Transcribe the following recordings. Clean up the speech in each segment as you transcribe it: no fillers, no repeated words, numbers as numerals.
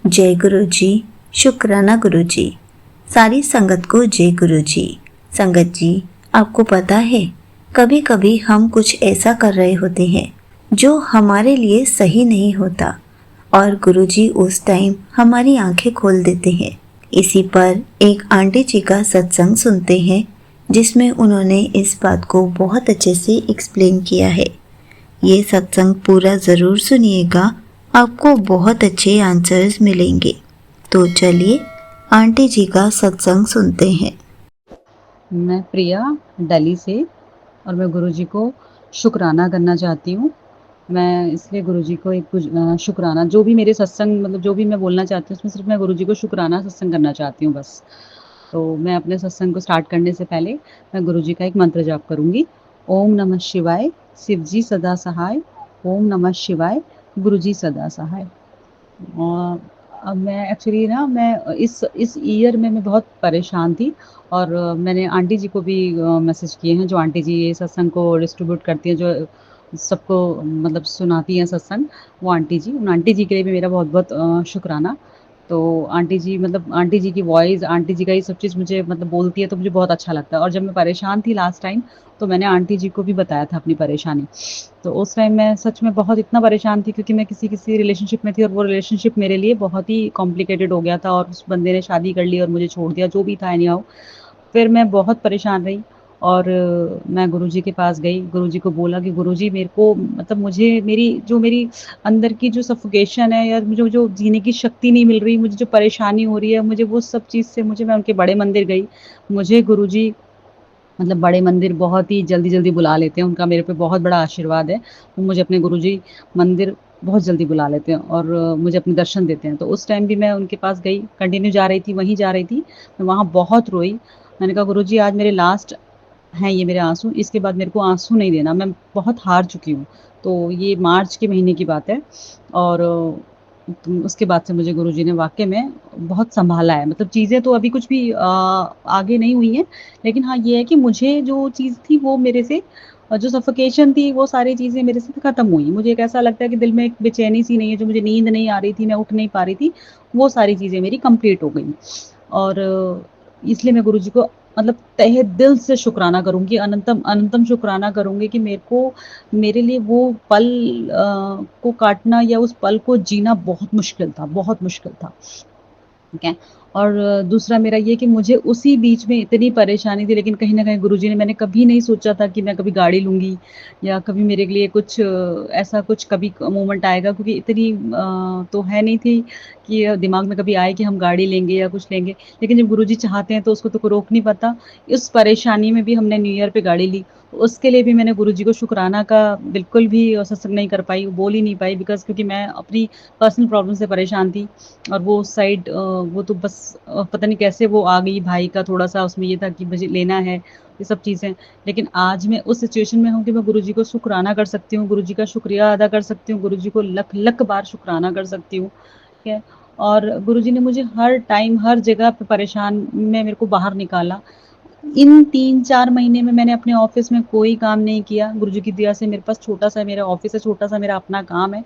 जय गुरु जी। शुक्राना गुरु जी। सारी संगत को जय गुरु जी। संगत जी, आपको पता है, कभी कभी हम कुछ ऐसा कर रहे होते हैं जो हमारे लिए सही नहीं होता और गुरु जी उस टाइम हमारी आंखें खोल देते हैं। इसी पर एक आंटी जी का सत्संग सुनते हैं जिसमें उन्होंने इस बात को बहुत अच्छे से एक्सप्लेन किया है। ये सत्संग पूरा ज़रूर सुनिएगा, आपको बहुत अच्छे आंसर्स मिलेंगे। तो चलिए आंटी जी का सत्संग सुनते हैं। मैं प्रिया दिल्ली से और मैं गुरुजी को शुक्राना करना चाहती हूँ। मैं इसलिए गुरुजी को एक कुछ शुक्राना जो भी मेरे सत्संग मतलब जो भी मैं बोलना चाहती हूँ उसमें सिर्फ मैं गुरुजी को शुक्राना सत्संग करना चाहती हूँ बस। तो मैं अपने सत्संग को स्टार्ट करने से पहले मैं गुरुजी का एक मंत्र जाप करूँगी। ओम नमः शिवाय, शिवजी सदा सहाय। ओम नमः शिवाय, गुरुजी सदा सहाय। अब मैं एक्चुअली ना मैं इस ईयर में मैं बहुत परेशान थी और मैंने आंटी जी को भी मैसेज किए हैं, जो आंटी जी ये सत्संग को डिस्ट्रीब्यूट करती हैं, जो सबको मतलब सुनाती हैं सत्संग, वो आंटी जी, उन आंटी जी के लिए भी मेरा बहुत-बहुत शुक्राना। तो आंटी जी मतलब आंटी जी की वॉइस, आंटी जी का ये सब चीज़ मुझे मतलब बोलती है तो मुझे बहुत अच्छा लगता है और जब मैं परेशान थी लास्ट टाइम, तो मैंने आंटी जी को भी बताया था अपनी परेशानी। तो उस टाइम मैं सच में बहुत इतना परेशान थी क्योंकि मैं किसी रिलेशनशिप में थी और वो रिलेशनशिप मेरे लिए बहुत ही कॉम्प्लिकेटेड हो गया था और उस बंदे ने शादी कर ली और मुझे छोड़ दिया, जो भी था एनी हाउ। फिर मैं बहुत परेशान रही और मैं गुरुजी के पास गई, गुरुजी को बोला कि गुरुजी मेरे को मतलब मुझे मेरी अंदर की जो सफोकेशन है या मुझे जो जीने की शक्ति नहीं मिल रही, मुझे जो परेशानी हो रही है, मुझे वो सब चीज़ से मुझे मैं उनके बड़े मंदिर गई। मुझे गुरुजी मतलब बड़े मंदिर बहुत ही जल्दी-जल्दी बुला लेते हैं, उनका मेरे पे बहुत बड़ा आशीर्वाद है। वो मुझे अपने गुरुजी मंदिर बहुत जल्दी बुला लेते हैं और मुझे अपने दर्शन देते हैं। तो उस टाइम भी मैं उनके पास गई, कंटिन्यू जा रही थी, वहीं जा रही थी। मैं वहाँ बहुत रोई। मैंने कहा गुरुजी आज मेरे लास्ट हैं ये मेरे आँसू, इसके बाद मेरे को आँसू नहीं देना, मैं बहुत हार चुकी हूँ। तो ये मार्च के महीने की बात है और उसके बाद से मुझे गुरुजी ने वाक़ई में बहुत सँभाला है। मतलब चीज़ें तो अभी कुछ भी आगे नहीं हुई हैं, लेकिन हाँ, ये है कि मुझे जो चीज़ थी वो मेरे से जो सफ़ोकेशन थी वो सारी चीज़ें मेरे से ख़त्म हुई। मुझे एक ऐसा लगता है कि दिल में एक बेचैनी-सी नहीं है, जो मुझे नींद नहीं आ रही थी, मैं उठ नहीं पा रही थी, वो सारी चीज़ें मेरी कंप्लीट हो गई। और इसलिए मैं गुरुजी को मतलब तहे दिल से शुक्राना करूँगी, अनंतम अनंतम शुक्राना करूँगी कि मेरे लिए वो पल को काटना या उस पल को जीना बहुत मुश्किल था। ठीक है। और दूसरा मेरा ये कि मुझे उसी बीच में इतनी परेशानी थी लेकिन कहीं न कहीं गुरुजी ने मैंने कभी नहीं सोचा था कि मैं कभी गाड़ी लूँगी या कभी मेरे लिए कुछ ऐसा कुछ कभी मोमेंट आएगा क्योंकि इतनी तो है नहीं थी कि दिमाग में कभी आए कि हम गाड़ी लेंगे या कुछ लेंगे। लेकिन जब गुरुजी चाहते हैं तो उसको तो कोई रोक नहीं पाता। इस परेशानी में भी हमने न्यू ईयर पे गाड़ी ली। तो उसके लिए भी मैंने गुरुजी को शुकराना का बिल्कुल भी सत्संग नहीं कर पाई, बोल ही नहीं पाई बिकॉज़ क्योंकि मैं अपनी पर्सनल प्रॉब्लम से परेशान थी। और वो उस साइड वो तो बस पता नहीं कैसे वो आ गई भाई का थोड़ा-सा उसमें ये था कि मुझे लेना है, ये सब चीज़ें। लेकिन आज मैं उस सिचुएशन में हूँ कि मैं गुरुजी को शुकराना कर सकती हूँ, गुरुजी का शुक्रिया अदा कर सकती हूँ, गुरुजी को लख-लख बार शुकराना कर सकती हूँ, ठीक है? और गुरुजी ने मुझे हर टाइम, हर जगह पे परेशान में मेरे को बाहर निकाला। इन 3-4 महीने में मैंने अपने ऑफ़िस में कोई काम नहीं किया। गुरुजी की दया से मेरे पास छोटा-सा मेरा ऑफ़िस है, छोटा-सा मेरा अपना काम है।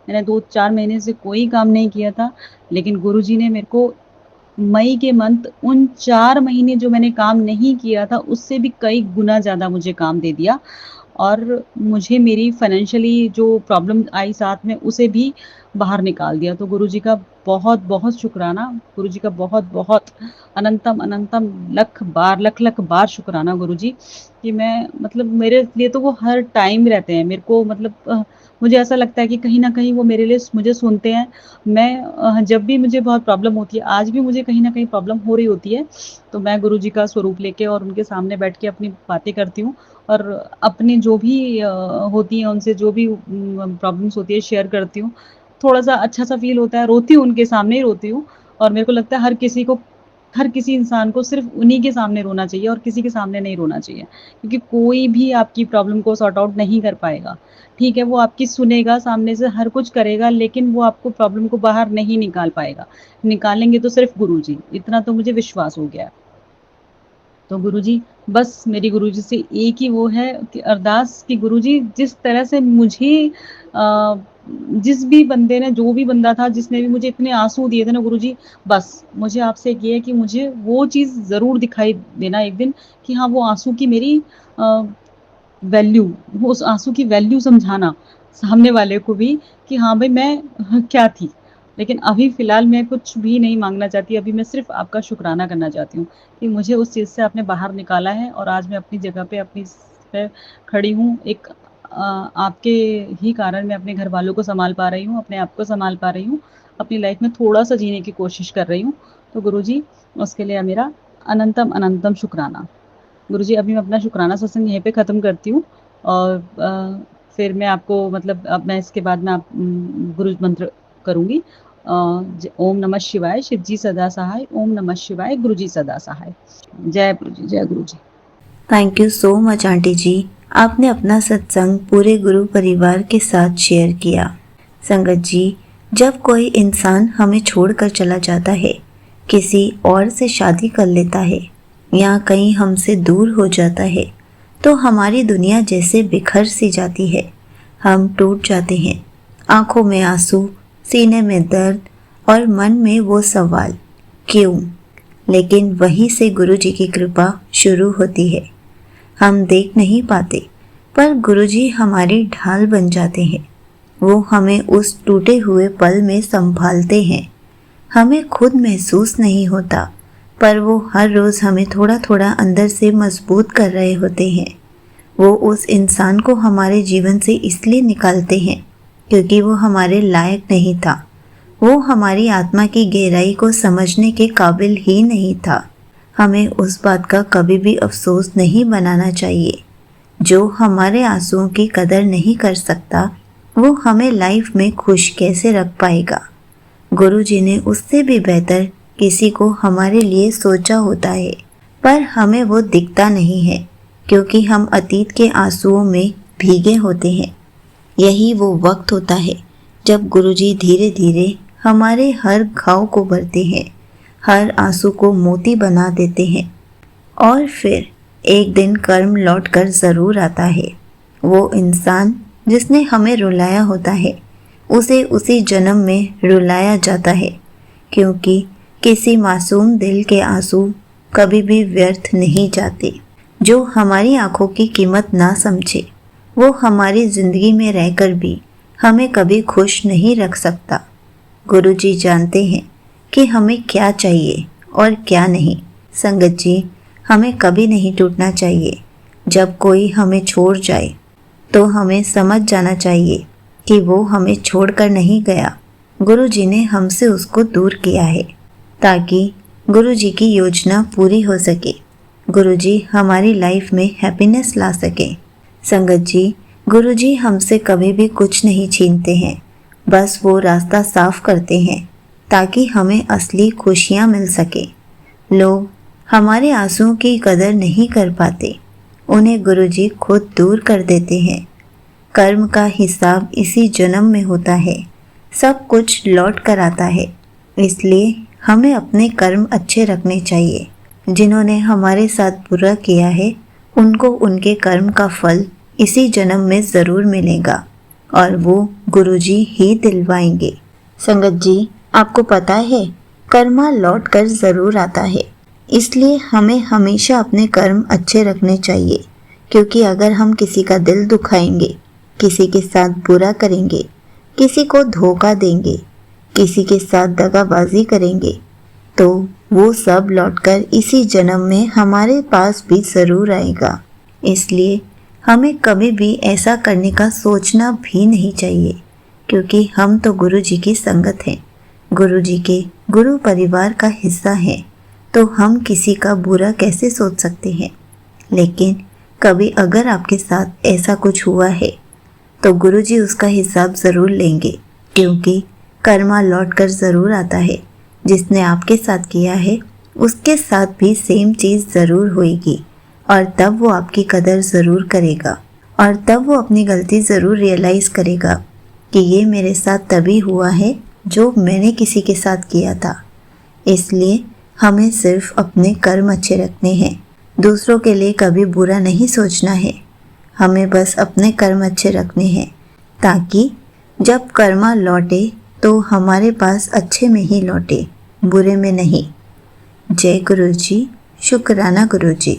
मैंने 2-4 महीने से कोई काम नहीं किया था, लेकिन गुरुजी ने मेरे को मई के मंथ उन 4 महीने जो मैंने काम नहीं किया था, उससे भी कई गुना ज़्यादा मुझे काम दे दिया और मुझे मेरी फाइनेंशियली जो प्रॉब्लम आई साथ में, उसे भी बाहर निकाल दिया। तो गुरुजी का बहुत-बहुत शुकराना, गुरुजी का बहुत-बहुत अनंतम, अनंतम लख-लख बार शुकराना गुरुजी कि मैं मतलब मेरे लिए तो वो हर टाइम रहते हैं। मेरे को मतलब मुझे ऐसा लगता है कि कहीं न कहीं वो मेरे लिए मुझे सुनते हैं। मैं जब भी मुझे बहुत प्रॉब्लम होती है, आज भी मुझे कहीं न कहीं प्रॉब्लम हो रही होती है, तो मैं गुरुजी का स्वरूप लेके और उनके सामने बैठ के अपनी बातें करती हूँ और अपनी जो भी होती हैं उनसे जो भी प्रॉब्लम्स होती है शेयर करती हूँ। थोड़ा-सा अच्छा-सा फ़ील होता है, रोती हूँ उनके सामने ही रोती हूँ और मेरे को लगता है हर किसी इंसान को सिर्फ़ उन्हीं के सामने रोना चाहिए और किसी के सामने नहीं रोना चाहिए। क्योंकि कोई भी आपकी प्रॉब्लम को सॉर्ट आउट नहीं कर पाएगा। ठीक है, वो आपकी सुनेगा, सामने से हर कुछ करेगा लेकिन वो आपको प्रॉब्लम को बाहर नहीं निकाल पाएगा। निकालेंगे तो सिर्फ़ गुरुजी, इतना तो मुझे विश्वास हो गया है। तो गुरुजी, बस मेरी गुरुजी से एक ही वो है कि अरदास कि गुरुजी जिस तरह से मुझे जिस भी बंदे ने, जो भी बंदा था जिसने भी मुझे इतने आँसू दिए थे ना गुरुजी, बस मुझे आपसे एक ये है कि मुझे वो चीज़ ज़रूर दिखाई देना एक दिन कि हाँ, वो आँसू की मेरी अ, वैल्यू, वो उस आँसू की वैल्यू समझाना सामने वाले को भी कि हाँ भाई मैं क्या थी। लेकिन अभी फ़िलहाल मैं कुछ भी नहीं माँगना चाहती, अभी मैं सिर्फ़ आपका शुक्राना करना चाहती हूँ कि मुझे उस चीज़ से आपने बाहर निकाला है और आज मैं अपनी जगह पे अपनी पे खड़ी हूँ। एक आपके ही कारण मैं अपने घरवालों को सँभाल पा रही हूँ, अपने आप को सँभाल पा रही हूँ, अपनी लाइफ़ में थोड़ा-सा जीने की कोशिश कर रही हूँ। तो गुरुजी, उसके लिए मेरा अनंतम अनंतम शुक्राना। गुरुजी, अभी मैं अपना शुक्राना सत्संग यहीं पे ख़त्म करती हूँ और फिर मैं आपको मतलब अब मैं इसके बाद में गुरु मंत्र करूँगी। ओम नमः शिवाय, शिव जी सदा सहाय, ओम नमः शिवाय, गुरु जी सदा सहाय। जय गुरु जी, जय गुरु जी। Thank you so much aunty जी। आपने अपना सत्संग पूरे गुरु परिवार के साथ शेयर किया। संगत जी, जब कोई इंसान हमें छोड़कर चला जाता है, किसी और से शादी कर लेता है या कहीं हमसे दूर हो जाता है, तो हमारी दुनिया जैसे बिखर सी जाती है। हम टूट जाते हैं, आंखों में आंसू, सीने में दर्द और मन में वो सवाल, क्यों? लेकिन वहीं से गुरु जी की कृपा शुरू होती है। हम देख नहीं पाते, पर गुरुजी हमारी ढाल बन जाते हैं। वो हमें उस टूटे हुए पल में संभालते हैं। हमें खुद महसूस नहीं होता, पर वो हर रोज हमें थोड़ा थोड़ा अंदर से मजबूत कर रहे होते हैं। वो उस इंसान को हमारे जीवन से इसलिए निकालते हैं क्योंकि वो हमारे लायक नहीं था। वो हमारी आत्मा की गहराई को समझने के काबिल ही नहीं था। हमें उस बात का कभी भी अफसोस नहीं बनाना चाहिए। जो हमारे आंसुओं की कदर नहीं कर सकता, वो हमें लाइफ में खुश कैसे रख पाएगा। गुरु जी ने उससे भी बेहतर किसी को हमारे लिए सोचा होता है, पर हमें वो दिखता नहीं है क्योंकि हम अतीत के आंसुओं में भीगे होते हैं। यही वो वक्त होता है जब गुरु जी धीरे धीरे हमारे हर घाव को भरते हैं, हर आंसू को मोती बना देते हैं और फिर एक दिन कर्म लौट कर ज़रूर आता है। वो इंसान जिसने हमें रुलाया होता है, उसे उसी जन्म में रुलाया जाता है, क्योंकि किसी मासूम दिल के आंसू कभी भी व्यर्थ नहीं जाते। जो हमारी आंखों की कीमत ना समझे, वो हमारी ज़िंदगी में रहकर भी हमें कभी खुश नहीं रख सकता। गुरु जी जानते हैं कि हमें क्या चाहिए और क्या नहीं। संगत जी, हमें कभी नहीं टूटना चाहिए। जब कोई हमें छोड़ जाए तो हमें समझ जाना चाहिए कि वो हमें छोड़कर नहीं गया, गुरु जी ने हमसे उसको दूर किया है ताकि गुरु जी की योजना पूरी हो सके, गुरु जी हमारी लाइफ में हैप्पीनेस ला सके। संगत जी, गुरु जी हमसे कभी भी कुछ नहीं छीनते हैं, बस वो रास्ता साफ करते हैं ताकि हमें असली खुशियाँ मिल सके। लोग हमारे आंसुओं की कदर नहीं कर पाते, उन्हें गुरुजी खुद दूर कर देते हैं। कर्म का हिसाब इसी जन्म में होता है, सब कुछ लौट कर आता है। इसलिए हमें अपने कर्म अच्छे रखने चाहिए। जिन्होंने हमारे साथ बुरा किया है, उनको उनके कर्म का फल इसी जन्म में ज़रूर मिलेगा और वो गुरुजी ही दिलवाएंगे। संगत जी, आपको पता है कर्मा लौट कर ज़रूर आता है, इसलिए हमें हमेशा अपने कर्म अच्छे रखने चाहिए, क्योंकि अगर हम किसी का दिल दुखाएंगे, किसी के साथ बुरा करेंगे, किसी को धोखा देंगे, किसी के साथ दगाबाजी करेंगे, तो वो सब लौटकर इसी जन्म में हमारे पास भी ज़रूर आएगा। इसलिए हमें कभी भी ऐसा करने का सोचना भी नहीं चाहिए, क्योंकि हम तो गुरु जी की संगत हैं, गुरु जी के गुरु परिवार का हिस्सा हैं, तो हम किसी का बुरा कैसे सोच सकते हैं। लेकिन कभी अगर आपके साथ ऐसा कुछ हुआ है तो गुरु जी उसका हिसाब ज़रूर लेंगे, क्योंकि कर्मा लौट कर ज़रूर आता है। जिसने आपके साथ किया है उसके साथ भी सेम चीज़ ज़रूर होएगी, और तब वो आपकी कदर ज़रूर करेगा, और तब वो अपनी गलती ज़रूर रियलाइज़ करेगा कि ये मेरे साथ तभी हुआ है जो मैंने किसी के साथ किया था। इसलिए हमें सिर्फ अपने कर्म अच्छे रखने हैं। दूसरों के लिए कभी बुरा नहीं सोचना है। हमें बस अपने कर्म अच्छे रखने हैं ताकि जब कर्मा लौटे तो हमारे पास अच्छे में ही लौटे, बुरे में नहीं। जय गुरु जी। शुक्राना गुरु जी।